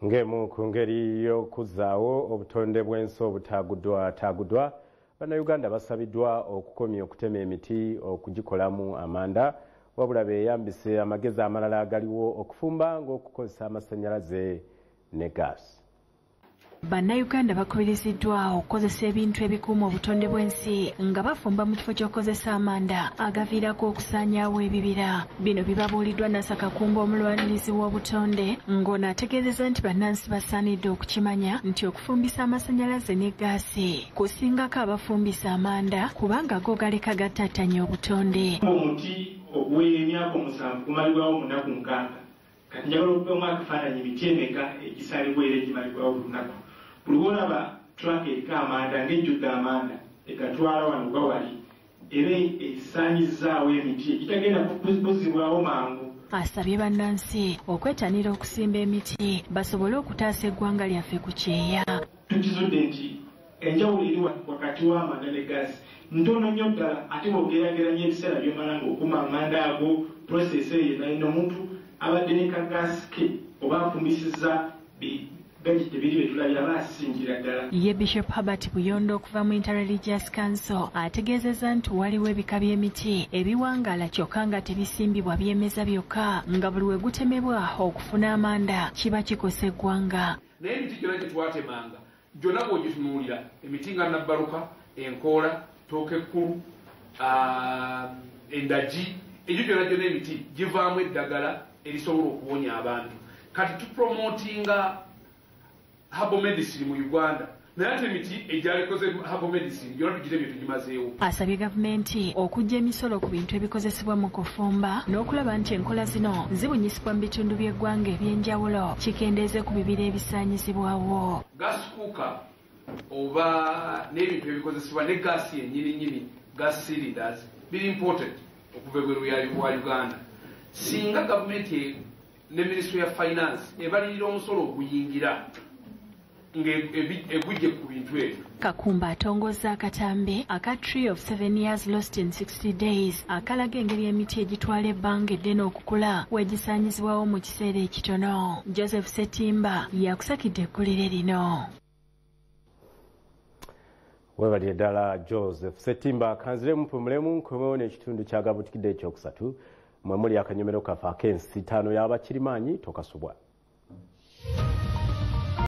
Ngemu ku ngeri y'okuzaawo obutonde bw'ensi obutaguddwa Bannayuganda basabiddwa okukomya okutema emiti okugikolamu amanda wabula beeyambise amagezi amalala agaliwo okufumba ng'okukozesa amasannyalaze ne gaasi. Bannayuganda bakubiriziddwa okukozesa ebintu ebikuuma obutonde bw'ensi nga bafumba mu kifo ky'okozesa amanda agaviirako okusaanyaawo ebibira. Bino bibabuuliddwa Nasakakumba omulwanirizi w'obutonde ng'ono ategeezezza nti bannansi basaanidde okukimanya nti okufumbisa amasannyalaze ne gaasi kusingako abafumbisa amanda kubanga go galeka gattattanya obutonde. Omuti ogw'emyaka 7 gumalibwawo mu nnaku 6 kati njagala okubamu akafaananyi emiti emeka egisaalibwa era egimalibwawo buli lunaku. Buli lw'olaba ttulaka eriko amanda ng'ejjudde amanda egatwala wano gawali era esaanyizzaawo emiti egitagenda kuzibwawo mangu. Asabye bannansi okwetanira okusimba emiti basobole okutaasa eggwanga lyaffe ku kyeya. Tukizudde nti enjawulo eri wakati w'amanda ne gaasi ntono nnyo ddala ate bw'ogeraageranya ebiseera by'omala ng'okuma amanda ago process eyo nalina omuntu abadde ne kagaasi ke oba afumbisizza Ye Bishop Herbert Buyondo okuva mu Interreligious Council ategeezezza nti waliwo ebika by'emiti ebiwangaala kyokka nga tebisimbibwa byemeza byokka nga buli we gutemebwa okufuna amanda kiba kikosa eggwanga. Naye emiti gyonna gye twatemanga gyonna bw'ogitunuulira emiti nga nabbaluka, enkoola, tookekkulu, endagi, egyo gyonna emiti givaamu eddagala erisobola okuwonya abantu. Kati tupromotinga herbal medicine mu Uganda. Naye ate emiti egyalikoze herbal medicine gyonna tugire bye tugimazeewo. Asabye gavumenti okuggya emisolo ku bintu ebikozesebwa mu kufumba n'okulaba nti enkola zino zibunyisibwa mu bitundu by'eggwanga eby'enjawulo kikendeeze ku bibira ebisaanyizibwawo. Gas cooker oba n'ebintu ebikozesebwa ne gaasi yennyini gas cylinders biri important okuva ebweru wa Uganda. Singa gavumenti ne Ministry ya Finance ebalirira omusolo oguyingira egujje ku bintu ebyo. Kakumba atongozza akatambi aka Tree of 7 Years Lost in 60 Days akalaga engeri emiti egitwala ebbanga eddene okukula wegisaanyizibwawo mu kiseera ekitono. Joseph Setimba yakusakidde ekkulire lino. Webalye ddala Joseph Setimba kanziremu mpumulemu nkomewo n'ekitundu kya agabuutikidde ekyokusatu mwe muli akanyomero kafe ak'ensi 5 y'abakirimaanyi tokasubwa.